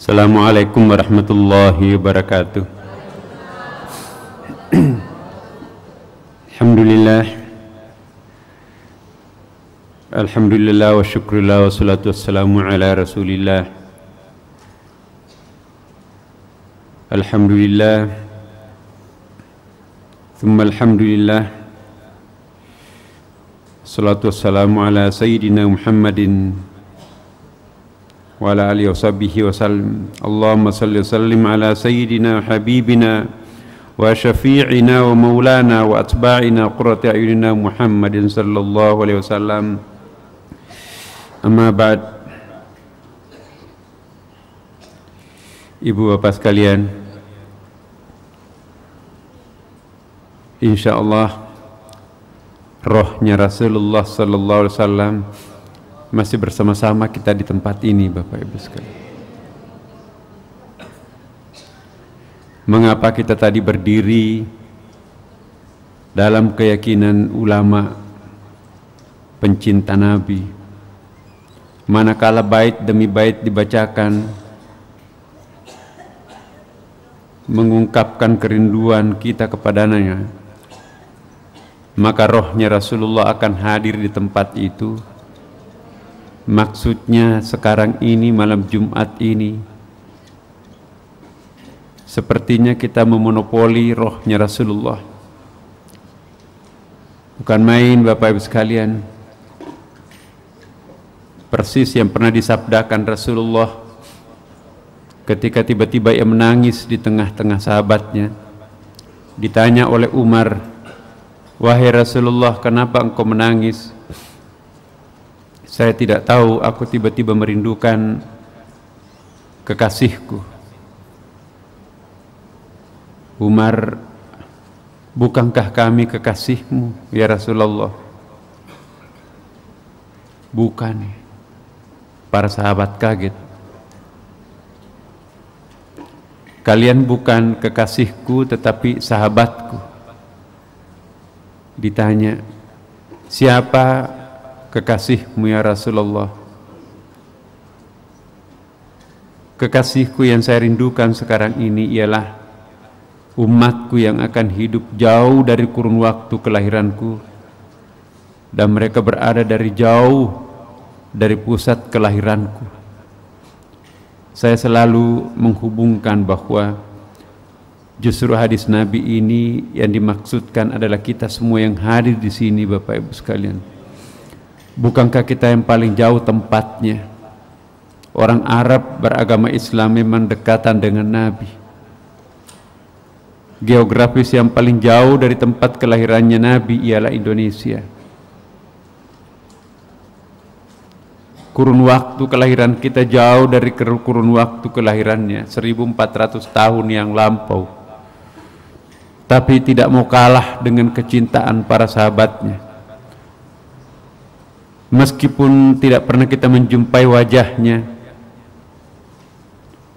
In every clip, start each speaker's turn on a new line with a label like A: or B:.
A: Assalamualaikum warahmatullahi wabarakatuh. Alhamdulillah wa syukurillah wa salatu wassalamu ala rasulillah. Alhamdulillah thumma alhamdulillah, salatu wassalamu ala sayyidina Muhammadin wa ala alihi wa sahbihi wa sallam. Allahumma salli wa sallim ala sayyidina habibina wa syafi'ina wa maulana wa atba'ina qurrati a'yunina Muhammadin sallallahu alaihi wasallam. Amma ba'd. Ibu bapak sekalian, insyaallah rohnya Rasulullah sallallahu alaihi wasallam masih bersama-sama kita di tempat ini, Bapak Ibu sekalian. Mengapa kita tadi berdiri dalam keyakinan ulama pencinta Nabi, manakala bait demi bait dibacakan mengungkapkan kerinduan kita kepadanya, maka rohnya Rasulullah akan hadir di tempat itu. Maksudnya sekarang ini, malam Jumat ini, sepertinya kita memonopoli rohnya Rasulullah. Bukan main, Bapak Ibu sekalian. Persis yang pernah disabdakan Rasulullah ketika tiba-tiba ia menangis di tengah-tengah sahabatnya. Ditanya oleh Umar, "Wahai Rasulullah, kenapa engkau menangis?" "Saya tidak tahu, aku tiba-tiba merindukan kekasihku." Umar, "Bukankah kami kekasihmu ya Rasulullah?" "Bukan." Para sahabat kaget. "Kalian bukan kekasihku tetapi sahabatku." Ditanya, "Siapa kekasihmu ya Rasulullah?" "Kekasihku yang saya rindukan sekarang ini ialah umatku yang akan hidup jauh dari kurun waktu kelahiranku, dan mereka berada dari jauh dari pusat kelahiranku. Saya selalu menghubungkan bahwa justru hadis Nabi ini yang dimaksudkan adalah kita semua yang hadir di sini, Bapak Ibu sekalian. Bukankah kita yang paling jauh tempatnya? Orang Arab beragama Islam memang dekatan dengan Nabi. Geografis yang paling jauh dari tempat kelahirannya Nabi ialah Indonesia. Kurun waktu kelahiran kita jauh dari kurun waktu kelahirannya, 1400 tahun yang lampau. Tapi tidak mau kalah dengan kecintaan para sahabatnya. Meskipun tidak pernah kita menjumpai wajahnya,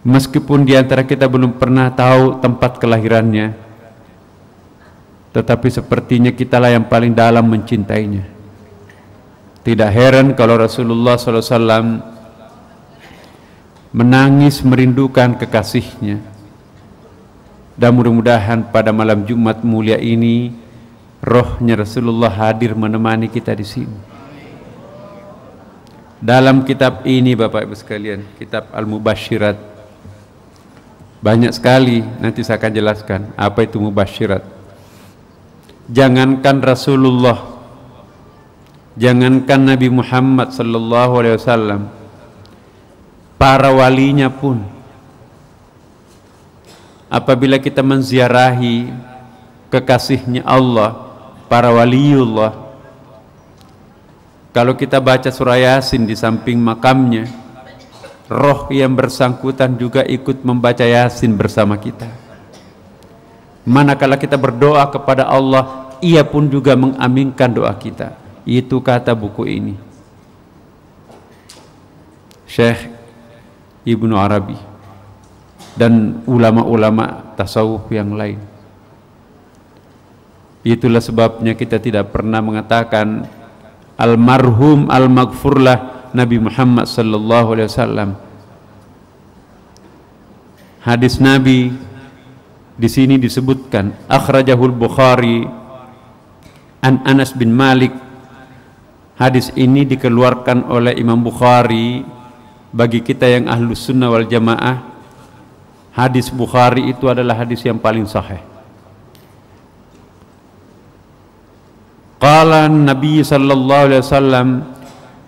A: meskipun di antara kita belum pernah tahu tempat kelahirannya, tetapi sepertinya kitalah yang paling dalam mencintainya. Tidak heran kalau Rasulullah SAW menangis merindukan kekasihnya. Dan mudah-mudahan pada malam Jumat mulia ini rohnya Rasulullah hadir menemani kita di sini. Dalam kitab ini, Bapak Ibu sekalian, kitab Al-Mubasyirat, banyak sekali, nanti saya akan jelaskan apa itu mubasyirat. Jangankan Rasulullah, jangankan Nabi Muhammad sallallahu alaihi wasallam, para walinya pun, apabila kita menziarahi kekasihnya Allah, para waliullah, kalau kita baca surah Yasin di samping makamnya, roh yang bersangkutan juga ikut membaca Yasin bersama kita. Manakala kita berdoa kepada Allah, ia pun juga mengaminkan doa kita. Itu kata buku ini, Syekh Ibnu Arabi dan ulama-ulama tasawuf yang lain. Itulah sebabnya kita tidak pernah mengatakan almarhum al-maghfurlah Nabi Muhammad sallallahu alaihi wasallam. hadis Nabi di sini disebutkan akhrajahul Bukhari an Anas bin Malik. Hadis ini dikeluarkan oleh Imam Bukhari. Bagi kita yang ahlus sunnah wal jamaah, hadis Bukhari itu adalah hadis yang paling sahih. Qala Nabi sallallahu alaihi wasallam,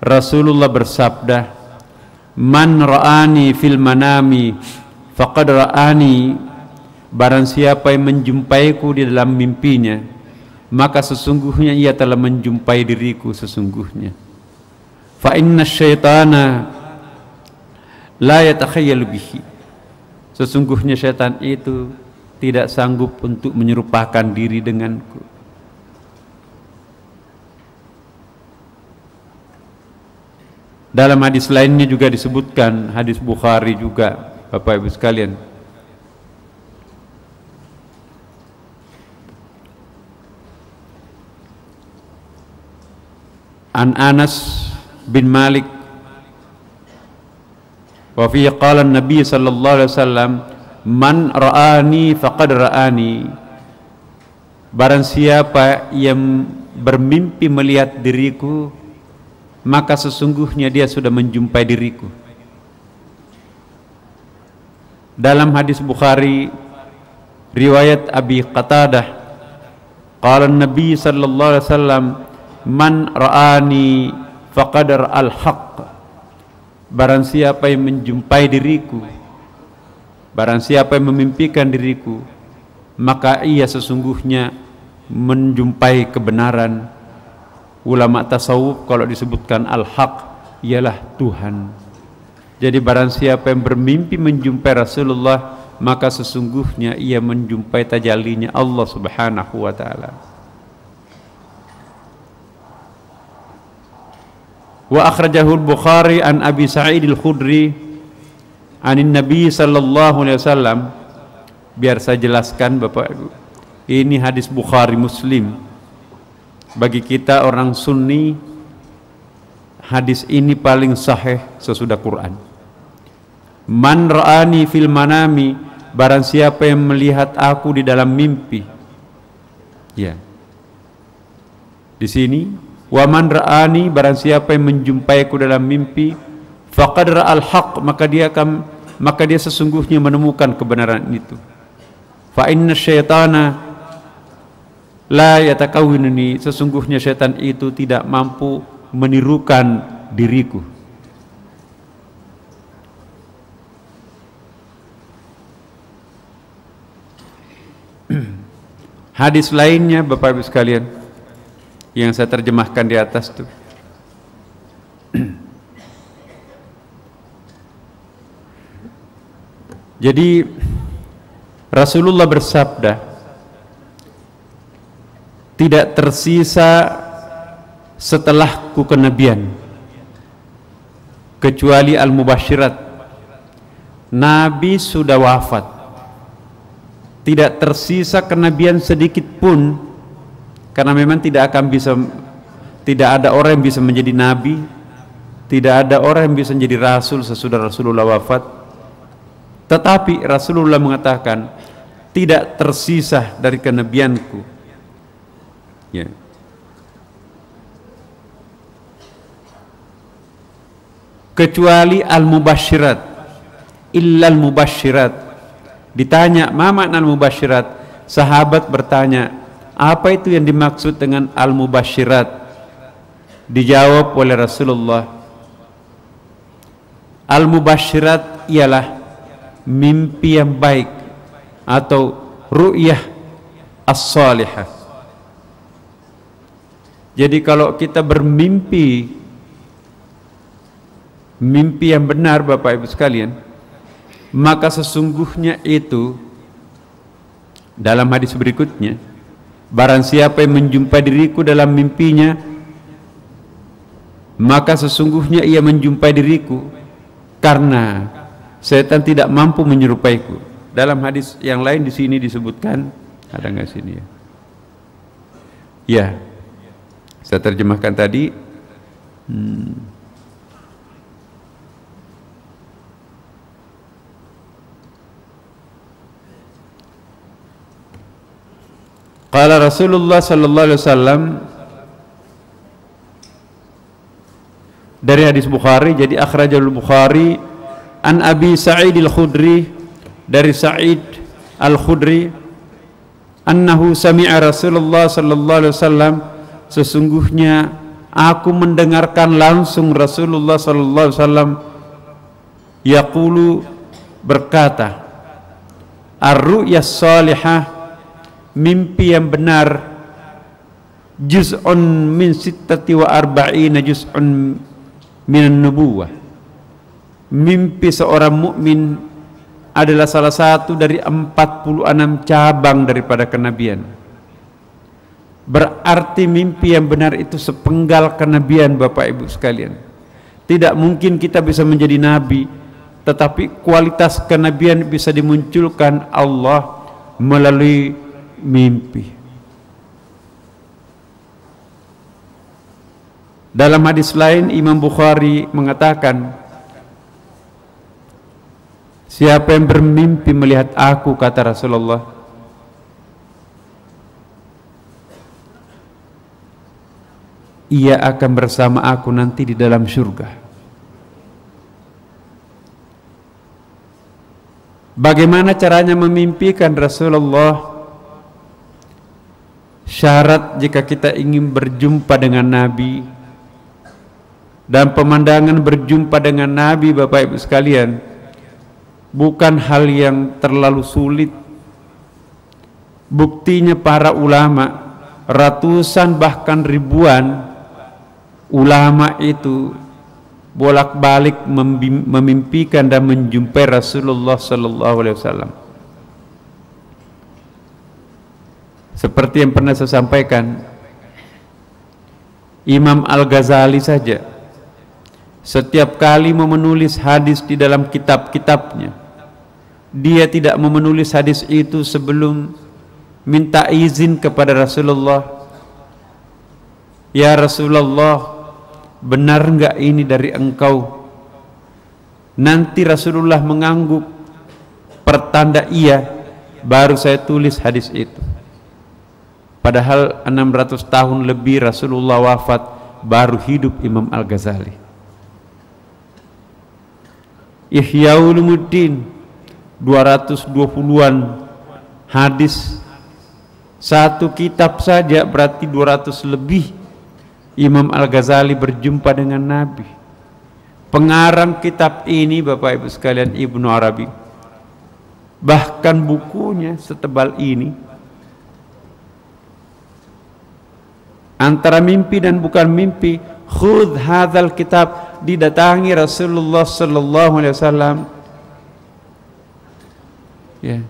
A: Rasulullah bersabda, man ra'ani fil manami faqad ra'ani, barang siapa yang menjumpaiku di dalam mimpinya, maka sesungguhnya ia telah menjumpai diriku sesungguhnya. Fa inna syaitana la yatakhayyalu bihi, sesungguhnya syaitan itu tidak sanggup untuk menyerupakan diri denganku. Dalam hadis lainnya juga disebutkan, hadis Bukhari juga, Bapak Ibu sekalian, an Anas bin Malik wa fi qala Nabi sallallahu alaihi wasallam, man ra'ani faqad ra'ani, barang siapa yang bermimpi melihat diriku, maka sesungguhnya dia sudah menjumpai diriku. Dalam hadis Bukhari riwayat Abi Qatadah, qala Nabi sallallahu alaihi wasallam, man ra'ani faqad ra'al haqq, barang siapa yang menjumpai diriku, barang siapa yang memimpikan diriku, maka ia sesungguhnya menjumpai kebenaran. Ulama tasawuf kalau disebutkan al-haq ialah Tuhan. Jadi barang siapa yang bermimpi menjumpai Rasulullah, maka sesungguhnya ia menjumpai tajallinya Allah subhanahu wa ta'ala. Wa akhrajahu al-Bukhari an Abi Sa'id al-Khudri anin Nabi sallallahu alaihi wasallam. Biar saya jelaskan Bapak Ibu, ini hadis Bukhari Muslim. Bagi kita orang Sunni, hadis ini paling sahih sesudah Quran. Man ra'ani fil manami, barang siapa yang melihat aku di dalam mimpi. Ya. Di sini, wa man ra'ani, barang siapa yang menjumpaiku dalam mimpi, faqad ra'al haqq, maka dia sesungguhnya menemukan kebenaran itu. Fa inna syaitana la yatakawwinuni, sesungguhnya syaitan itu tidak mampu menirukan diriku. Hadis lainnya Bapak Ibu sekalian yang saya terjemahkan di atas itu, jadi Rasulullah bersabda, tidak tersisa setelahku kenabian kecuali al-mubasyirat. Nabi sudah wafat, tidak tersisa kenabian sedikit pun, karena memang tidak ada orang yang bisa menjadi nabi, tidak ada orang yang bisa menjadi rasul sesudah Rasulullah wafat. Tetapi Rasulullah mengatakan, tidak tersisa dari kenabianku, ya, kecuali al-mubasyirat, illa al-mubasyirat. Ditanya, ma makna al-mubasyirat? Sahabat bertanya, apa itu yang dimaksud dengan al-mubasyirat? Dijawab oleh Rasulullah, al-mubasyirat ialah mimpi yang baik atau ru'yah as-salihah. Jadi kalau kita bermimpi mimpi yang benar Bapak Ibu sekalian, maka sesungguhnya itu dalam hadis berikutnya, barang siapa yang menjumpai diriku dalam mimpinya, maka sesungguhnya ia menjumpai diriku, karena setan tidak mampu menyerupaiku. Dalam hadis yang lain di sini disebutkan, ada nggak sini ya? Ya, saya terjemahkan tadi. Qala Rasulullah sallallahu alaihi wasallam, dari hadis Bukhari, jadi akhrajul Bukhari an Abi Sa'id al-Khudri, dari Sa'id al-Khudri, annahu sami'a Rasulullah sallallahu alaihi wasallam, sesungguhnya aku mendengarkan langsung Rasulullah sallallahu alaihi wasallam yaqulu, berkata, ar-ru'ya salihah, mimpi yang benar, juz'un min sittati wa arba'ina juz'un minan nubuwah, mimpi seorang mukmin adalah salah satu dari 46 cabang daripada kenabian. Berarti mimpi yang benar itu sepenggal kenabian, Bapak Ibu sekalian. Tidak mungkin kita bisa menjadi nabi, tetapi kualitas kenabian bisa dimunculkan Allah melalui mimpi. Dalam hadis lain Imam Bukhari mengatakan, siapa yang bermimpi melihat aku, kata Rasulullah, ia akan bersama aku nanti di dalam surga. Bagaimana caranya memimpikan Rasulullah? Syarat jika kita ingin berjumpa dengan Nabi, dan pemandangan berjumpa dengan Nabi, Bapak Ibu sekalian, bukan hal yang terlalu sulit. Buktinya para ulama, ratusan bahkan ribuan ulama itu bolak-balik memimpikan dan menjumpai Rasulullah sallallahu alaihi wasallam. Seperti yang pernah saya sampaikan, Imam Al-Ghazali saja setiap kali menulis hadis di dalam kitab-kitabnya, dia tidak menulis hadis itu sebelum minta izin kepada Rasulullah. Ya Rasulullah, benar enggak ini dari engkau? Nanti Rasulullah mengangguk pertanda iya, baru saya tulis hadis itu. Padahal 600 tahun lebih Rasulullah wafat, baru hidup Imam Al-Ghazali. Ihya Ulumuddin 220-an hadis, satu kitab saja berarti 200 lebih Imam Al-Ghazali berjumpa dengan Nabi. Pengarang kitab ini, Bapak Ibu sekalian, Ibnu Arabi, bahkan bukunya setebal ini. Antara mimpi dan bukan mimpi, khudh hadzal kitab, didatangi Rasulullah sallallahu alaihi wasallam, ya,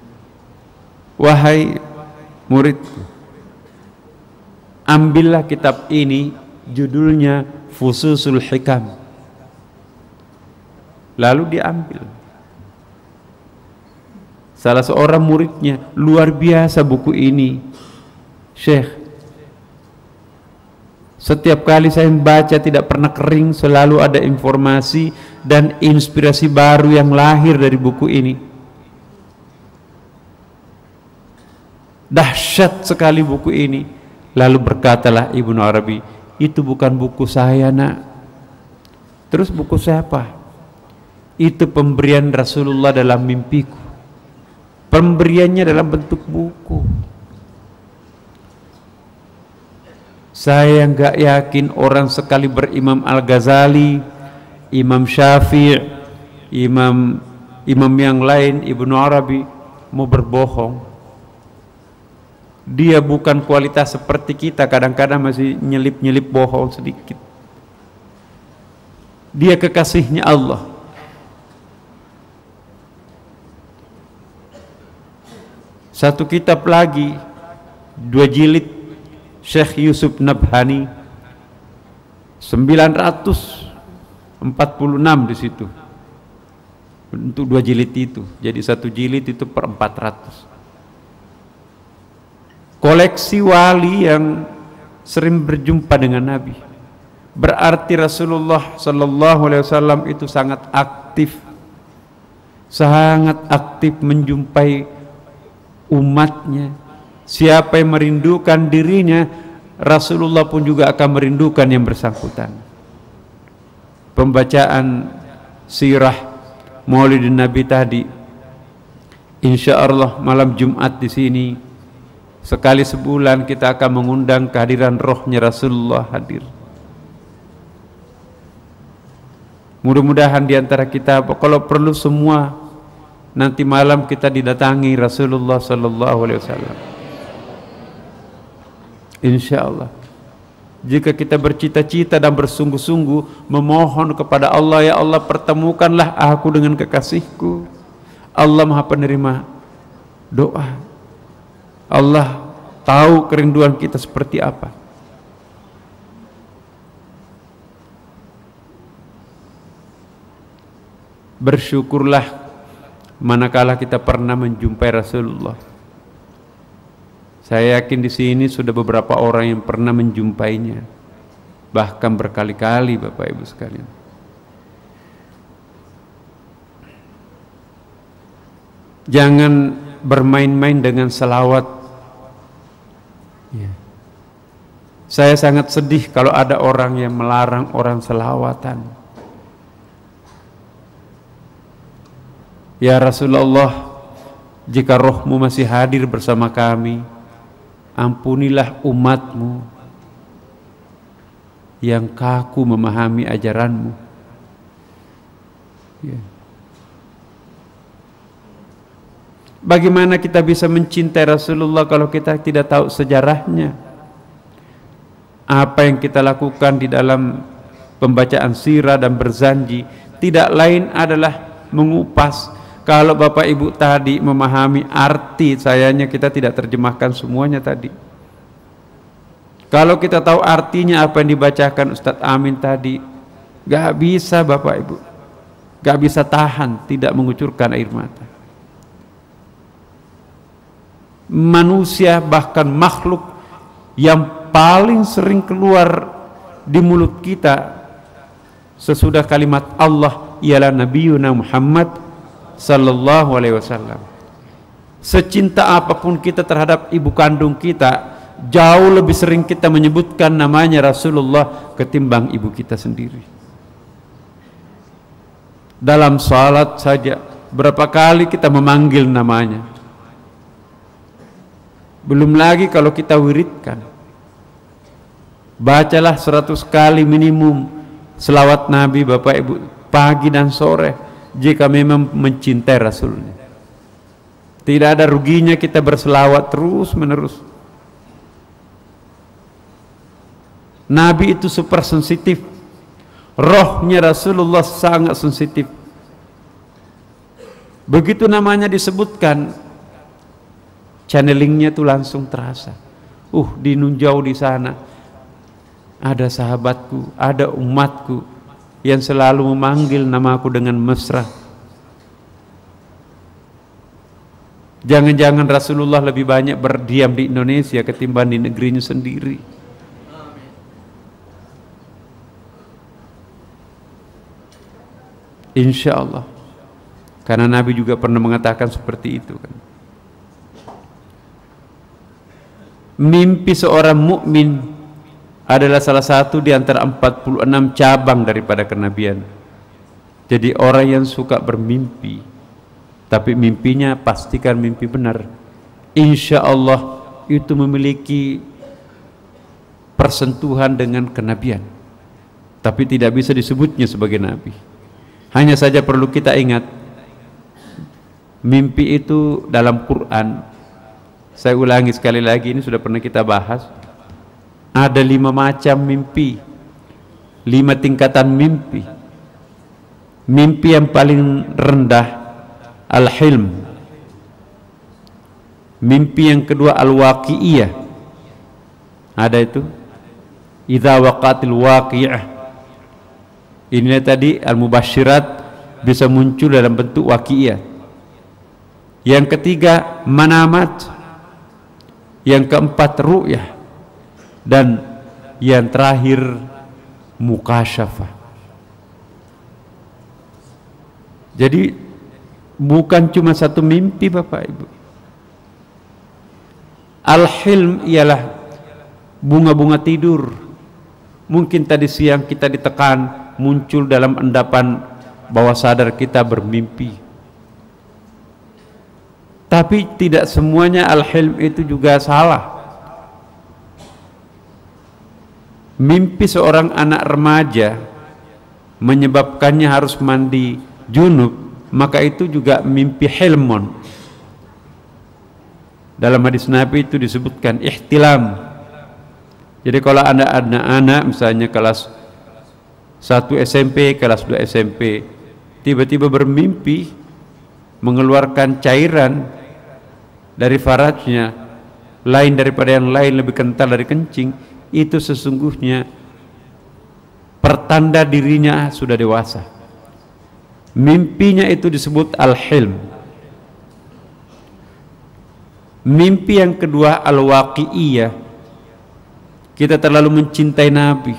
A: wahai muridku, ambillah kitab ini, judulnya Fususul Hikam. Lalu diambil. Salah seorang muridnya, luar biasa buku ini, Syekh, setiap kali saya membaca tidak pernah kering, selalu ada informasi dan inspirasi baru yang lahir dari buku ini. Dahsyat sekali buku ini. Lalu berkatalah Ibnu Arabi, itu bukan buku saya, nak. Terus buku siapa? Itu pemberian Rasulullah dalam mimpiku. Pemberiannya dalam bentuk buku. Saya enggak yakin orang sekali berimam Al-Ghazali, Imam Syafi'i, imam yang lain, Ibnu Arabi, mau berbohong. Dia bukan kualitas seperti kita, kadang-kadang masih nyelip-nyelip bohong sedikit. Dia kekasihnya Allah. Satu kitab lagi, 2 jilid, Syekh Yusuf Nabhani, 946 di situ untuk 2 jilid itu. Jadi 1 jilid itu per 400. Koleksi wali yang sering berjumpa dengan Nabi. Berarti Rasulullah sallallahu alaihi wasallam itu sangat aktif menjumpai umatnya, Siapa yang merindukan dirinya, Rasulullah pun juga akan merindukan yang bersangkutan. Pembacaan sirah Maulidin Nabi tadi, insya Allah malam Jumat di sini sekali sebulan kita akan mengundang kehadiran rohnya Rasulullah hadir. Mudah-mudahan di antara kita, kalau perlu semua nanti malam kita didatangi Rasulullah sallallahu alaihi wasallam. Insya Allah. Jika kita bercita-cita dan bersungguh-sungguh memohon kepada Allah, ya Allah pertemukanlah aku dengan kekasihku. Allah Maha penerima doa. Allah tahu kerinduan kita seperti apa. Bersyukurlah manakala kita pernah menjumpai Rasulullah. Saya yakin di sini sudah beberapa orang yang pernah menjumpainya, bahkan berkali-kali, Bapak Ibu sekalian. Jangan bermain-main dengan selawat. Ya. Saya sangat sedih kalau ada orang yang melarang orang selawatan. Ya Rasulullah, jika rohmu masih hadir bersama kami, ampunilah umatmu yang kaku memahami ajaranmu. Ya. Bagaimana kita bisa mencintai Rasulullah kalau kita tidak tahu sejarahnya? Apa yang kita lakukan di dalam pembacaan sirah dan berzanji tidak lain adalah mengupas. Kalau Bapak Ibu tadi memahami arti, sayangnya kita tidak terjemahkan semuanya tadi. Kalau kita tahu artinya apa yang dibacakan Ustadz Amin tadi, gak bisa Bapak Ibu, gak bisa tahan tidak mengucurkan air mata. Manusia bahkan makhluk yang paling sering keluar di mulut kita sesudah kalimat Allah ialah Nabiuna Muhammad sallallahu alaihi wasallam. Secinta apapun kita terhadap ibu kandung kita, jauh lebih sering kita menyebutkan namanya Rasulullah ketimbang ibu kita sendiri. Dalam salat saja berapa kali kita memanggil namanya, belum lagi kalau kita wiridkan. Bacalah 100 kali minimum selawat Nabi Bapak Ibu pagi dan sore jika memang mencintai Rasulnya. Tidak ada ruginya kita berselawat terus menerus. Nabi itu super sensitif, rohnya Rasulullah sangat sensitif. Begitu namanya disebutkan, channelingnya itu langsung terasa. Di Nunjau di sana ada sahabatku, ada umatku yang selalu memanggil namaku dengan mesra. Jangan-jangan Rasulullah lebih banyak berdiam di Indonesia ketimbang di negerinya sendiri. Insya Allah. Karena Nabi juga pernah mengatakan seperti itu kan. Mimpi seorang mukmin adalah salah satu di antara 46 cabang daripada kenabian. Jadi orang yang suka bermimpi, tapi mimpinya pastikan mimpi benar, insya Allah itu memiliki persentuhan dengan kenabian, tapi tidak bisa disebutnya sebagai nabi. Hanya saja perlu kita ingat, mimpi itu dalam Quran, saya ulangi sekali lagi, ini sudah pernah kita bahas. Ada 5 macam mimpi, 5 tingkatan mimpi. Mimpi yang paling rendah al-hilm. Mimpi yang kedua al-waqi'iyah. Ada itu idza waqatil waqi'ah. Ini tadi al-mubasyirat bisa muncul dalam bentuk waqi'iyah. Yang ketiga manamat. Yang keempat ru'yah. Dan yang terakhir mukasyafah. Jadi bukan cuma satu mimpi Bapak Ibu. Al-hilm ialah bunga-bunga tidur. Mungkin tadi siang kita ditekan, muncul dalam endapan bawah sadar kita bermimpi. Tapi tidak semuanya al-hilm itu juga salah. Mimpi seorang anak remaja menyebabkannya harus mandi junub, maka itu juga mimpi hilmun. Dalam hadis Nabi itu disebutkan ihtilam. Jadi kalau ada anak-anak misalnya kelas 1 SMP, kelas 2 SMP, tiba-tiba bermimpi mengeluarkan cairan dari farajnya lain daripada yang lain, lebih kental dari kencing, itu sesungguhnya pertanda dirinya sudah dewasa. Mimpinya itu disebut al-hilm. Mimpi yang kedua al-waqi'iyah. Kita terlalu mencintai Nabi,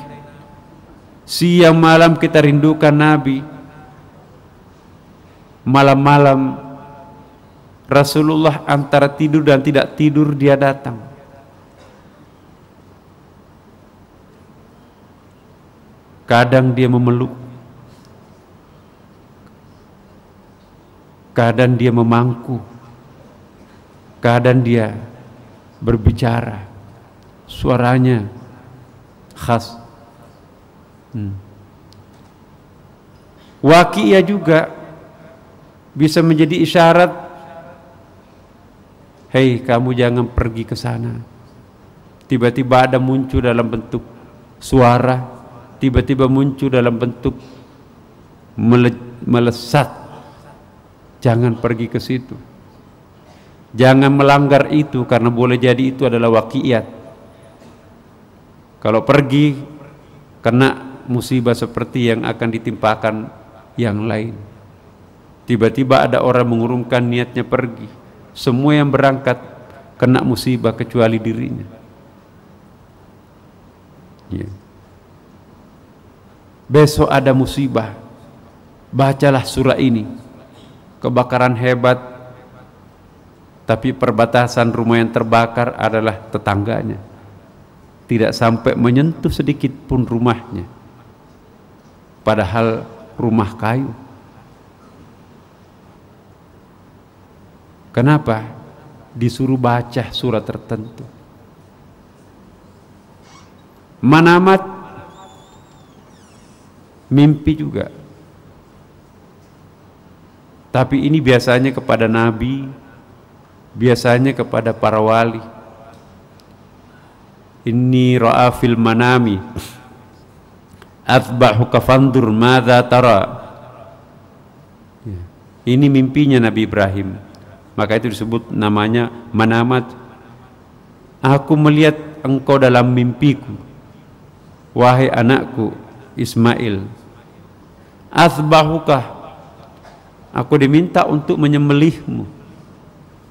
A: siang malam kita rindukan Nabi, malam-malam Rasulullah antara tidur dan tidak tidur dia datang. Kadang dia memeluk, kadang dia memangku, kadang dia berbicara, suaranya khas. Waqi'iyah juga bisa menjadi isyarat, hei kamu jangan pergi ke sana. Tiba-tiba ada muncul dalam bentuk suara, tiba-tiba muncul dalam bentuk melesat, jangan pergi ke situ. Jangan melanggar itu, karena boleh jadi itu adalah waqi'iyat. Kalau pergi kena musibah seperti yang akan ditimpakan yang lain. Tiba-tiba ada orang mengurungkan niatnya pergi, semua yang berangkat kena musibah kecuali dirinya. Besok ada musibah, bacalah surah ini. Kebakaran hebat, tapi perbatasan rumah yang terbakar adalah tetangganya, tidak sampai menyentuh sedikit pun rumahnya, padahal rumah kayu. Kenapa? Disuruh baca surat tertentu. Manamat, mimpi juga, tapi ini biasanya kepada Nabi, biasanya kepada para wali. Inni ra'a fil manami athbahuka fandur madza tara. Ini mimpinya Nabi Ibrahim, maka itu disebut namanya manamat. Aku melihat engkau dalam mimpiku, wahai anakku Ismail. Athbahuka, aku diminta untuk menyembelihmu.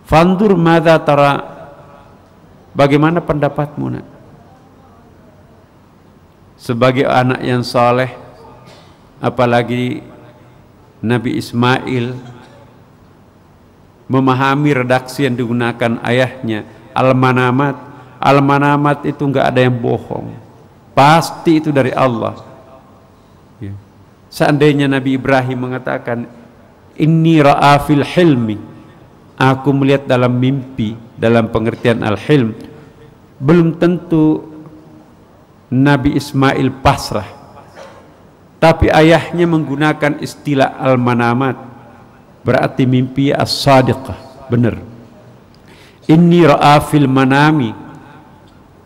A: Fandur madza tara, bagaimana pendapatmu nak? Sebagai anak yang saleh, apalagi Nabi Ismail memahami redaksi yang digunakan ayahnya, al-manamat. Al-manamat itu enggak ada yang bohong, pasti itu dari Allah. Seandainya Nabi Ibrahim mengatakan inni ra'a fil hilmi, aku melihat dalam mimpi, dalam pengertian al-hilm, belum tentu Nabi Ismail pasrah. Tapi ayahnya menggunakan istilah al-manamat, berarti mimpi as-sadiqah, benar. Inni ra'a fil manami,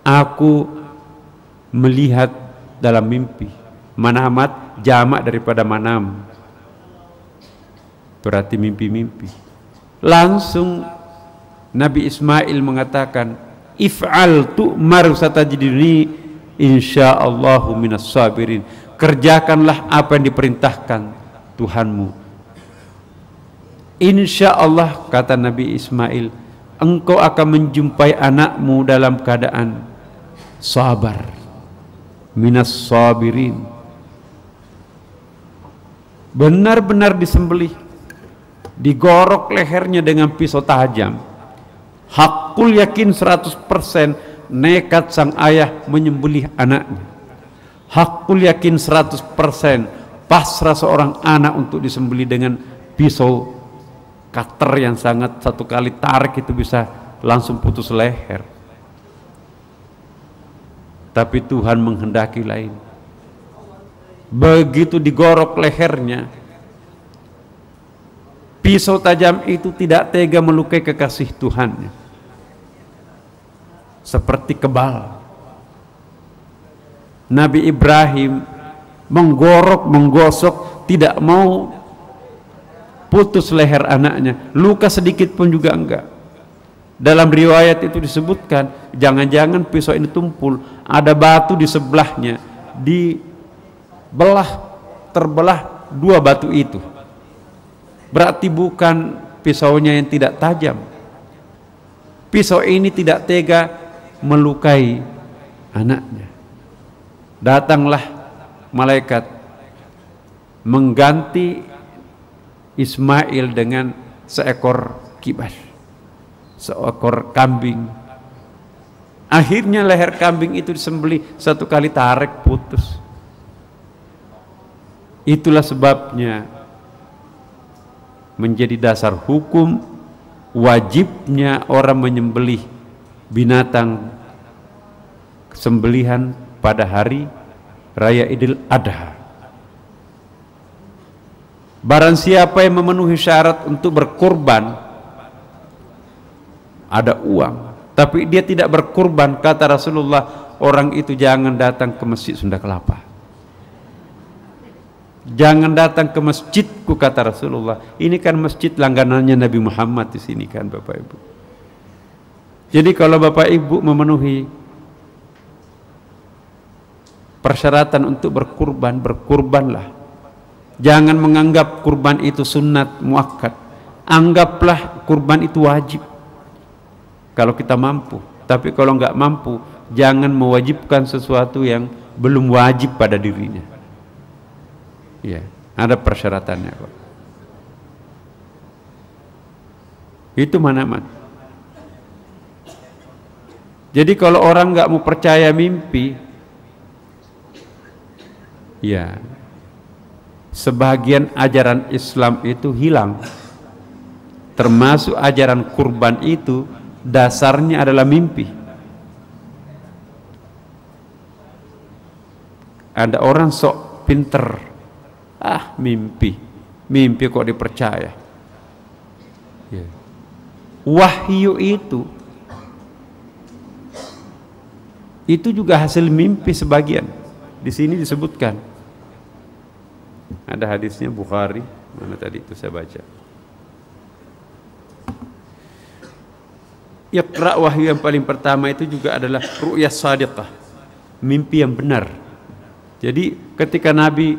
A: aku melihat dalam mimpi. Manamat jamak daripada manam, berarti mimpi-mimpi. Langsung Nabi Ismail mengatakan, if'al tu'mar satajiduni insyaallahu minas sabirin. Kerjakanlah apa yang diperintahkan Tuhanmu. Insyaallah, kata Nabi Ismail, engkau akan menjumpai anakmu dalam keadaan sabar, minas sabirin. Benar-benar disembelih, digorok lehernya dengan pisau tajam. Hakul yakin 100% nekat sang ayah menyembelih anaknya. Hakul yakin 100% pasrah seorang anak untuk disembelih dengan pisau cutter yang sangat satu kali tarik itu bisa langsung putus leher. Tapi Tuhan menghendaki lain. Begitu digorok lehernya, pisau tajam itu tidak tega melukai kekasih Tuhannya. Seperti kebal. Nabi Ibrahim menggorok, menggosok, tidak mau putus leher anaknya, luka sedikit pun juga enggak. Dalam riwayat itu disebutkan, jangan-jangan pisau ini tumpul, ada batu di sebelahnya, terbelah dua batu itu. Berarti bukan pisaunya yang tidak tajam. Pisau ini tidak tega melukai anaknya. Datanglah malaikat mengganti Ismail dengan seekor kibas, seekor kambing. Akhirnya leher kambing itu disembelih, satu kali tarik putus. Itulah sebabnya menjadi dasar hukum wajibnya orang menyembelih binatang sembelihan pada hari raya Idul Adha. Barang siapa yang memenuhi syarat untuk berkurban, ada uang, tapi dia tidak berkurban, kata Rasulullah, orang itu jangan datang ke Masjid Sunda Kelapa. Jangan datang ke masjidku, kata Rasulullah. Ini kan masjid langganannya Nabi Muhammad di sini kan, Bapak Ibu. Jadi kalau Bapak Ibu memenuhi persyaratan untuk berkurban, berkurbanlah. Jangan menganggap kurban itu sunat muakkad. Anggaplah kurban itu wajib kalau kita mampu. Tapi kalau nggak mampu, jangan mewajibkan sesuatu yang belum wajib pada dirinya. Ya, ada persyaratannya kok. Itu manamat. Jadi kalau orang nggak mau percaya mimpi, ya, sebagian ajaran Islam itu hilang, termasuk ajaran kurban itu dasarnya adalah mimpi. Ada orang sok pinter, mimpi kok dipercaya. Ya. Wahyu itu juga hasil mimpi sebagian. Di sini disebutkan. Ada hadisnya Bukhari, mana tadi itu saya baca. Iqra, wahyu yang paling pertama itu juga adalah ru'yah shadiqah, mimpi yang benar. Jadi ketika Nabi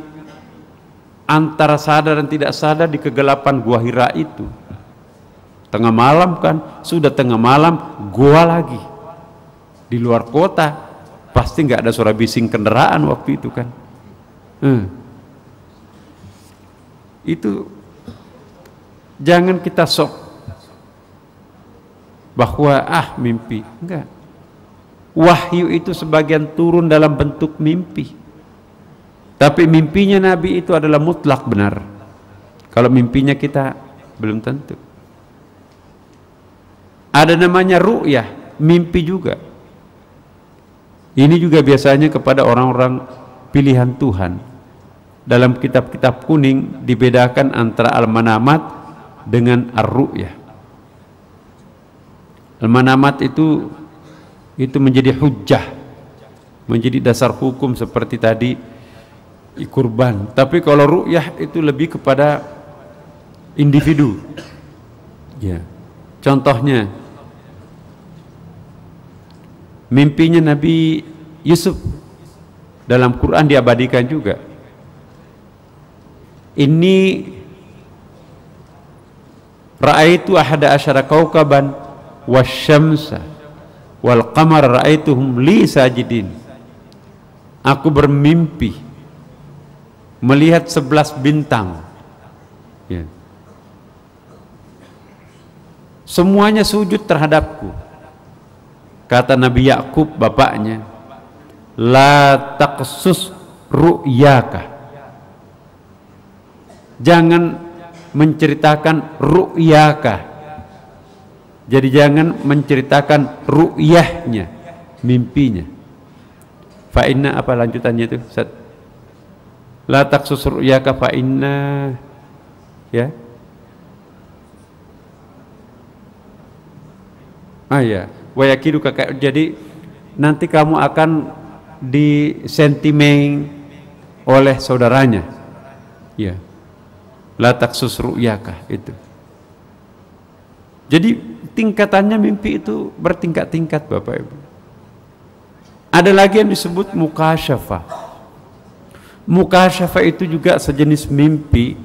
A: antara sadar dan tidak sadar di kegelapan Gua Hira itu, tengah malam kan, sudah tengah malam, gua lagi di luar kota, pasti nggak ada suara bising kendaraan waktu itu kan. Itu jangan kita sok bahwa mimpi, enggak. Wahyu itu sebagian turun dalam bentuk mimpi, tapi mimpinya Nabi itu adalah mutlak benar. Kalau mimpinya kita belum tentu. Ada namanya ru'yah, mimpi juga. Ini juga biasanya kepada orang-orang pilihan Tuhan. Dalam kitab-kitab kuning dibedakan antara al-manamat dengan ar-ru'yah. Al-manamat itu menjadi hujjah, menjadi dasar hukum seperti tadi kurban. Tapi kalau ru'yah itu lebih kepada individu. Ya. Contohnya mimpinya Nabi Yusuf dalam Quran diabadikan juga. Ini ra'aitu ahada asyara kaukaban wasyamsa wal qamar ra'aituhum li sajidin. Aku bermimpi melihat 11 bintang, ya. semuanya sujud terhadapku. Kata Nabi Yakub bapaknya, la taqsus ru'yaka, jangan menceritakan ru'yaka, jadi jangan menceritakan ru'yahnya, mimpinya. Fa inna, apa lanjutannya itu Ustaz? La taqsus ru'yaka fa inna, ya, ya, wa yakidu kakak, jadi nanti kamu akan disentimen oleh saudaranya, ya. La taqsus ru'yaka itu. Jadi tingkatannya mimpi itu bertingkat-tingkat Bapak Ibu. Ada lagi yang disebut mukasyafah. Mukasyafah itu juga sejenis mimpi,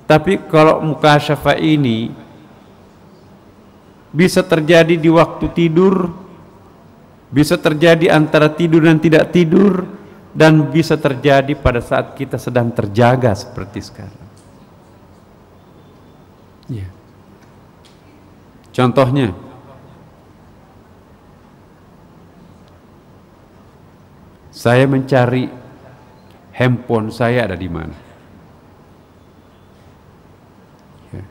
A: tapi kalau mukasyafah ini bisa terjadi di waktu tidur, bisa terjadi antara tidur dan tidak tidur, dan bisa terjadi pada saat kita sedang terjaga seperti sekarang. Ya. Contohnya, saya mencari handphone saya ada di mana. Ya.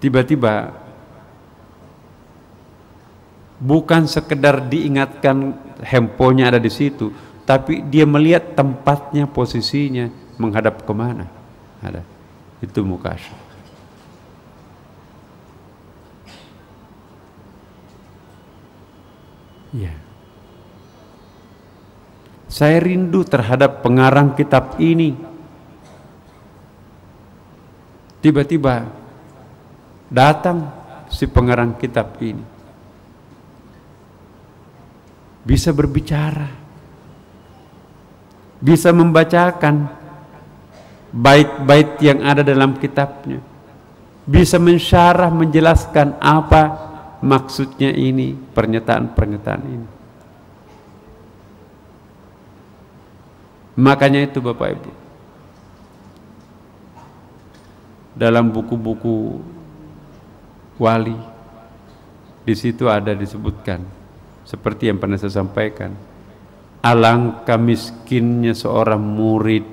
A: Tiba-tiba bukan sekedar diingatkan handphonenya ada di situ, tapi dia melihat tempatnya, posisinya menghadap kemana. Ada. Itu mukasyafah. Ya. Saya rindu terhadap pengarang kitab ini. Tiba-tiba datang si pengarang kitab ini, bisa berbicara, bisa membacakan bait-bait yang ada dalam kitabnya, bisa mensyarah, menjelaskan apa maksudnya ini, pernyataan-pernyataan ini. Makanya itu Bapak Ibu, dalam buku-buku wali, di situ ada disebutkan seperti yang pernah saya sampaikan, alangkah miskinnya seorang murid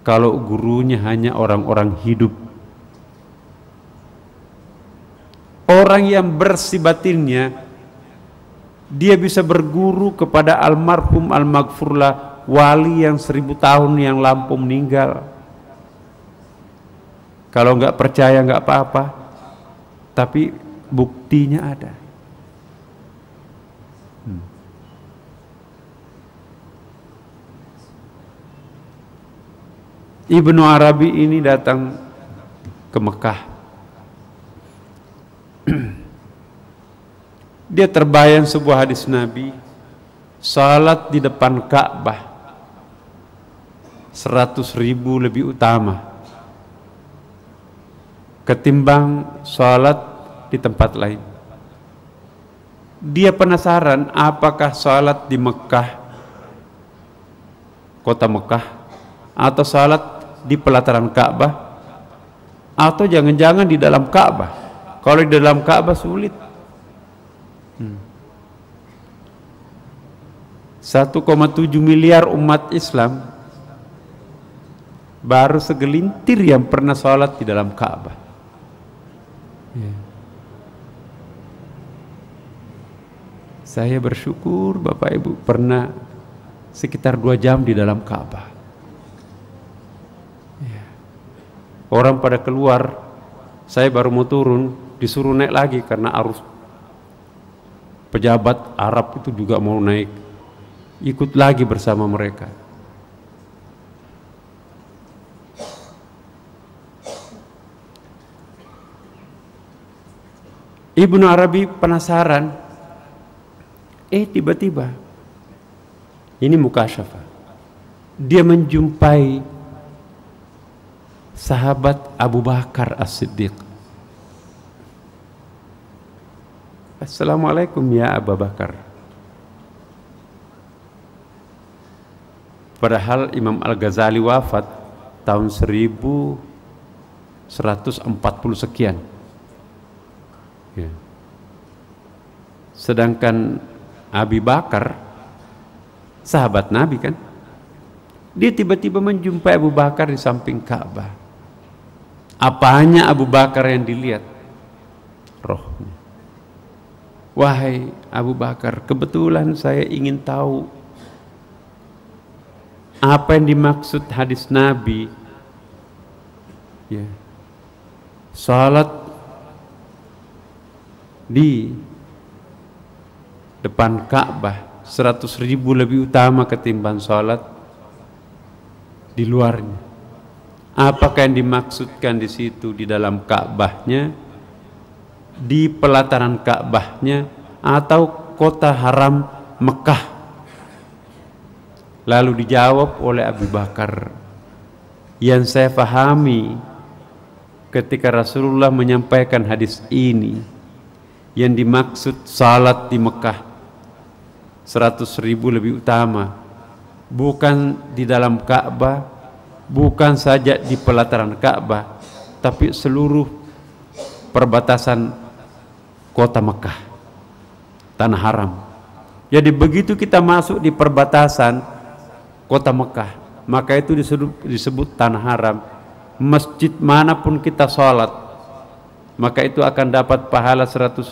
A: kalau gurunya hanya orang-orang hidup, orang yang bersih batinnya. Dia bisa berguru kepada almarhum al-maghfurlah, wali yang 1000 tahun yang lampau meninggal. Kalau nggak percaya nggak apa-apa, tapi buktinya ada. Ibnu Arabi ini datang ke Mekah. Dia terbayang sebuah hadis Nabi, salat di depan Ka'bah 100.000 lebih utama ketimbang salat di tempat lain. Dia penasaran apakah salat di Mekah, kota Mekah, atau salat di pelataran Ka'bah, atau jangan-jangan di dalam Ka'bah. Kalau di dalam Ka'bah sulit. 1,7 miliar umat Islam, baru segelintir yang pernah sholat di dalam Ka'bah. Saya bersyukur Bapak Ibu pernah sekitar 2 jam di dalam Ka'bah. Orang pada keluar, saya baru mau turun, disuruh naik lagi karena arus pejabat Arab itu juga mau naik, ikut lagi bersama mereka. Ibnu Arabi penasaran, tiba-tiba ini mukasyafah, dia menjumpai sahabat Abu Bakar As-Siddiq. Assalamualaikum ya Abu Bakar. Padahal Imam Al-Ghazali wafat tahun 1140 sekian. Ya. Sedangkan Abu Bakar, sahabat Nabi kan, dia tiba-tiba menjumpai Abu Bakar di samping Ka'bah. Apanya Abu Bakar yang dilihat? Rohnya. Wahai Abu Bakar, kebetulan saya ingin tahu apa yang dimaksud hadis Nabi, ya, salat di depan Ka'bah 100.000 lebih utama ketimbang salat di luarnya. Apakah yang dimaksudkan di situ, di dalam Ka'bahnya, di pelataran Ka'bahnya, atau kota haram Mekah? Lalu dijawab oleh Abu Bakar, yang saya pahami ketika Rasulullah menyampaikan hadis ini, yang dimaksud salat di Mekah 100.000 lebih utama, bukan di dalam Ka'bah, bukan saja di pelataran Ka'bah, tapi seluruh perbatasan kota Mekah, tanah haram. Jadi begitu kita masuk di perbatasan kota Mekah, maka itu disebut tanah haram. Masjid manapun kita sholat, maka itu akan dapat pahala 100.000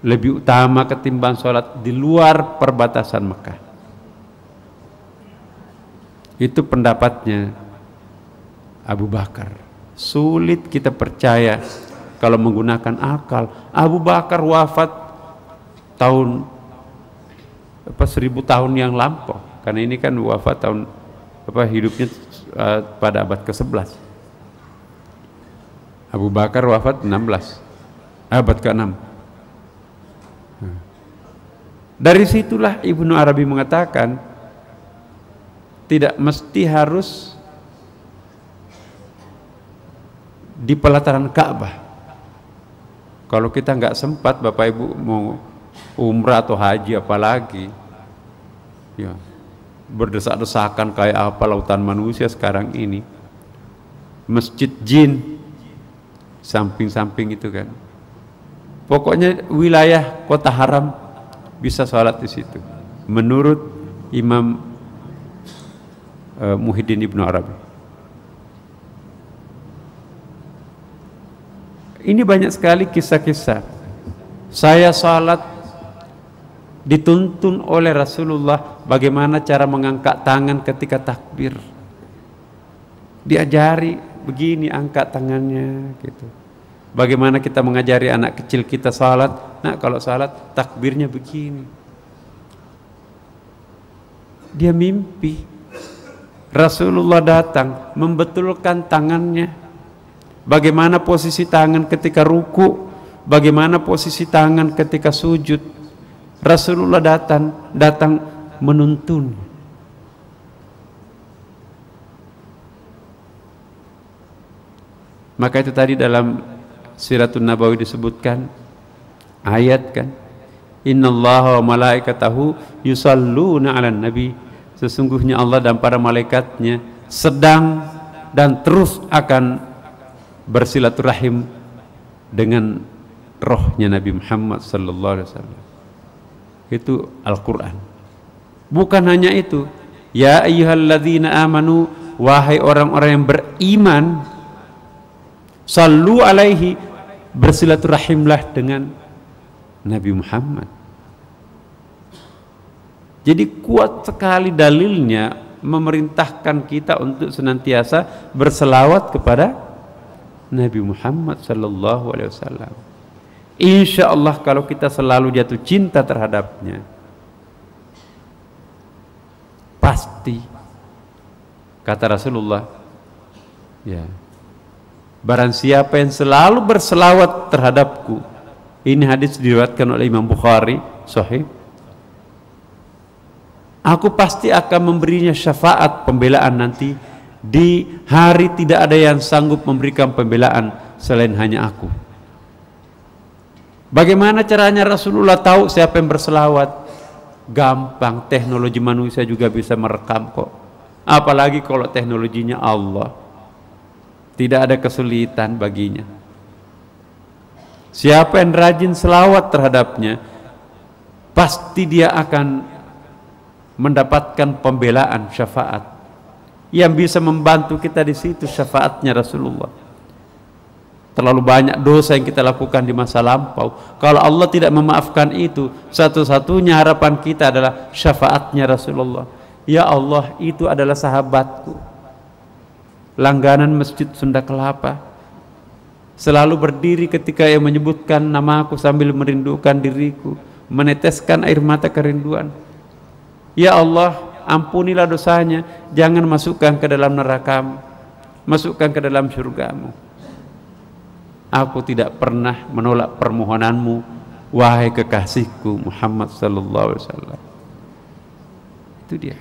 A: lebih utama ketimbang sholat di luar perbatasan Mekah. Itu pendapatnya Abu Bakar. Sulit kita percaya kalau menggunakan akal. Abu Bakar wafat tahun 1000 tahun yang lampau, karena ini kan wafat tahun hidupnya pada abad ke-11. Abu Bakar wafat 16 abad ke-6. Dari situlah Ibnu Arabi mengatakan tidak mesti harus di pelataran Ka'bah. Kalau kita nggak sempat, Bapak Ibu mau umrah atau haji apalagi, ya, berdesak-desakan kayak apa lautan manusia sekarang ini, masjid jin samping-samping itu kan, pokoknya wilayah kota haram bisa sholat di situ menurut Imam Muhyiddin Ibnu Arabi. Ini banyak sekali kisah-kisah. Saya salat dituntun oleh Rasulullah bagaimana cara mengangkat tangan ketika takbir. Diajari begini angkat tangannya gitu. Bagaimana kita mengajari anak kecil kita salat? Nah, kalau salat takbirnya begini. Dia mimpi Rasulullah datang membetulkan tangannya, bagaimana posisi tangan ketika ruku, bagaimana posisi tangan ketika sujud. Rasulullah datang menuntun. Maka itu tadi dalam Siratun Nabawi disebutkan ayat kan, innallaha wa malaikatahu yusalluna 'alan nabi. Sesungguhnya Allah dan para malaikatnya sedang dan terus akan bersilaturahim dengan rohnya Nabi Muhammad sallallahu alaihi wasallam. Itu Al-Quran. Bukan hanya itu, ya ayyuhalladzina amanu, wahai orang-orang yang beriman, sallu alaihi, bersilaturahimlah dengan Nabi Muhammad. Jadi kuat sekali dalilnya memerintahkan kita untuk senantiasa berselawat kepada Nabi Muhammad sallallahu alaihi wasallam. Insya Allah kalau kita selalu jatuh cinta terhadapnya, pasti kata Rasulullah, ya, barang siapa yang selalu berselawat terhadapku, ini hadis diriwayatkan oleh Imam Bukhari sahih, aku pasti akan memberinya syafaat pembelaan nanti di hari tidak ada yang sanggup memberikan pembelaan selain hanya aku. Bagaimana caranya Rasulullah tahu siapa yang berselawat? Gampang, teknologi manusia juga bisa merekam kok. Apalagi kalau teknologinya Allah, tidak ada kesulitan baginya. Siapa yang rajin selawat terhadapnya, pasti dia akan mendapatkan pembelaan, syafaat. Yang bisa membantu kita di situ syafaatnya Rasulullah. Terlalu banyak dosa yang kita lakukan di masa lampau. Kalau Allah tidak memaafkan itu, satu-satunya harapan kita adalah syafaatnya Rasulullah. Ya Allah, itu adalah sahabatku, langganan Masjid Sunda Kelapa, selalu berdiri ketika ia menyebutkan namaku sambil merindukan diriku, meneteskan air mata kerinduan. Ya Allah, ampunilah dosanya, jangan masukkan ke dalam neraka-Mu, masukkan ke dalam surga-Mu. Aku tidak pernah menolak permohonanmu, wahai kekasihku Muhammad sallallahu alaihi wasallam. Itu dia.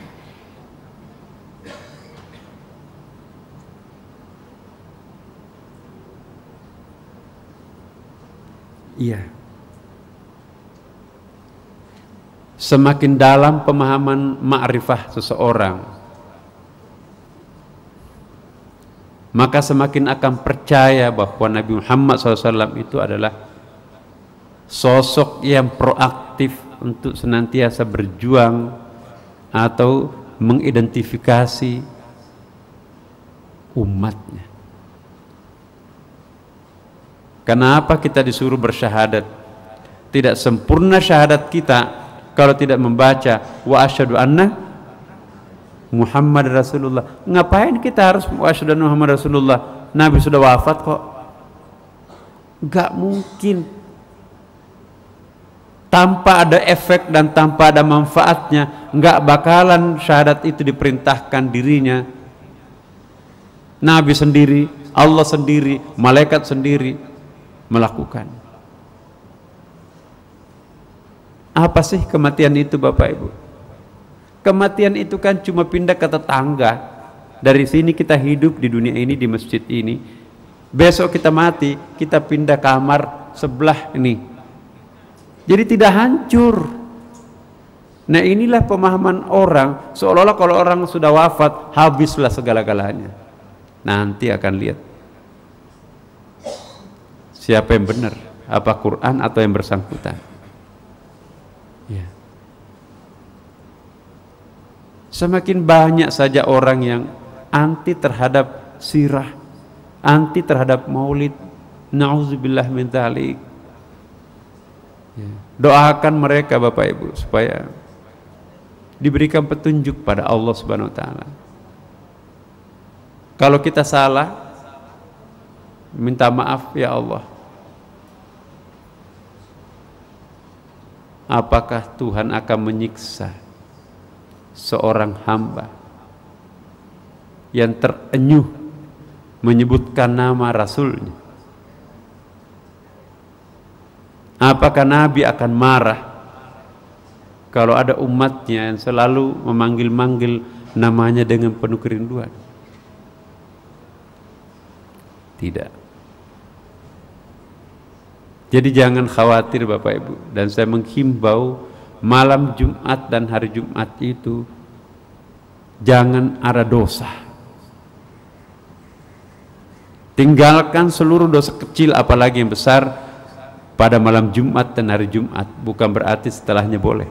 A: Iya. Semakin dalam pemahaman ma'rifah seseorang, maka semakin akan percaya bahwa Nabi Muhammad SAW itu adalah sosok yang proaktif untuk senantiasa berjuang atau mengidentifikasi umatnya. Kenapa kita disuruh bersyahadat? Tidak sempurna syahadat kita kalau tidak membaca wa asyhadu anna Muhammad Rasulullah. Ngapain kita harus wa asyhadu anna Muhammad Rasulullah? Nabi sudah wafat kok. Gak mungkin. Tanpa ada efek dan tanpa ada manfaatnya, gak bakalan syahadat itu diperintahkan dirinya. Nabi sendiri, Allah sendiri, malaikat sendiri melakukan. Apa sih kematian itu Bapak Ibu? Kematian itu kan cuma pindah ke tetangga. Dari sini kita hidup di dunia ini, di masjid ini. Besok kita mati, kita pindah kamar sebelah ini. Jadi tidak hancur. Nah inilah pemahaman orang, seolah-olah kalau orang sudah wafat, habislah segala-galanya. Nanti akan lihat siapa yang benar, apa Quran atau yang bersangkutan. Ya. Semakin banyak saja orang yang anti terhadap sirah, anti terhadap maulid. Na'udzubillah min dzalik. Ya. Doakan mereka Bapak Ibu supaya diberikan petunjuk pada Allah Subhanahu wa taala. Kalau kita salah, minta maaf ya Allah. Apakah Tuhan akan menyiksa seorang hamba yang terenyuh menyebutkan nama Rasulnya? Apakah Nabi akan marah kalau ada umatnya yang selalu memanggil-manggil namanya dengan penuh kerinduan? Tidak. Jadi jangan khawatir Bapak Ibu, dan saya menghimbau malam Jumat dan hari Jumat itu jangan ada dosa. Tinggalkan seluruh dosa kecil apalagi yang besar pada malam Jumat dan hari Jumat. Bukan berarti setelahnya boleh,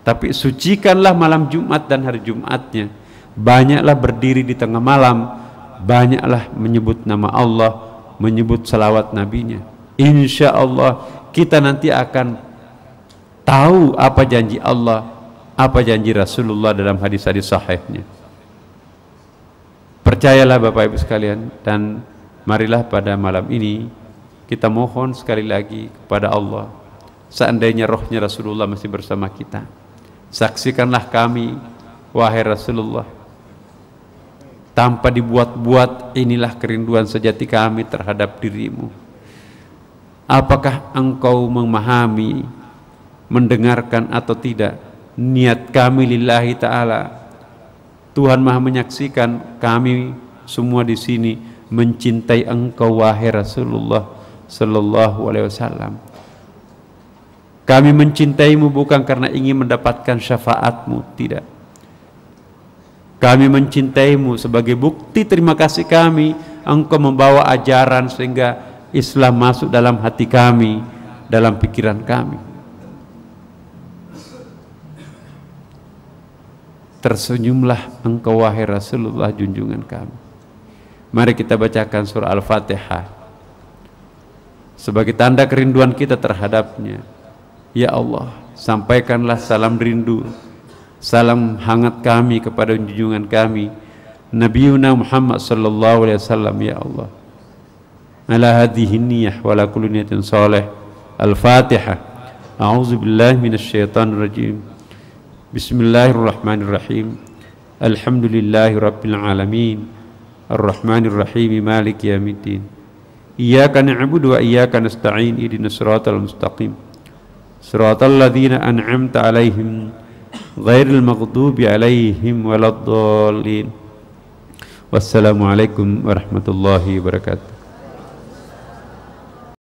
A: tapi sucikanlah malam Jumat dan hari Jumatnya. Banyaklah berdiri di tengah malam, banyaklah menyebut nama Allah, menyebut salawat nabinya. Insya Allah kita nanti akan tahu apa janji Allah, apa janji Rasulullah dalam hadis-hadis sahihnya. Percayalah Bapak Ibu sekalian, dan marilah pada malam ini kita mohon sekali lagi kepada Allah, seandainya rohnya Rasulullah masih bersama kita, saksikanlah kami wahai Rasulullah, tanpa dibuat-buat, inilah kerinduan sejati kami terhadap dirimu. Apakah engkau memahami, mendengarkan atau tidak niat kami lillahi ta'ala? Tuhan Maha menyaksikan kami semua di sini mencintai engkau wahai Rasulullah sallallahu alaihi wasallam. Kami mencintaimu bukan karena ingin mendapatkan syafaatmu, tidak. Kami mencintaimu sebagai bukti terima kasih kami, engkau membawa ajaran sehingga Islam masuk dalam hati kami, dalam pikiran kami. Tersenyumlah engkau wahai Rasulullah junjungan kami. Mari kita bacakan surah Al-Fatihah sebagai tanda kerinduan kita terhadapnya. Ya Allah, sampaikanlah salam rindu, salam hangat kami kepada junjungan kami Nabiuna Muhammad sallallahu alaihi wasallam. Ya Allah, ala hadhihi niyyah wa ala kulli niyatin salih. Al-Fatihah. A'udzu billahi minasyaitonir rajim. Bismillahirrahmanirrahim. Alhamdulillahi rabbil alamin. Ar-Rahmanir Rahim. Maliki yaumiddin. Iyyaka na'budu wa iyyaka nasta'in. Ihdinas siratal mustaqim. Siratal ladzina an'amta 'alaihim ghairil maghdubi 'alaihim waladdallin. Wassalamualaikum warahmatullahi wabarakatuh.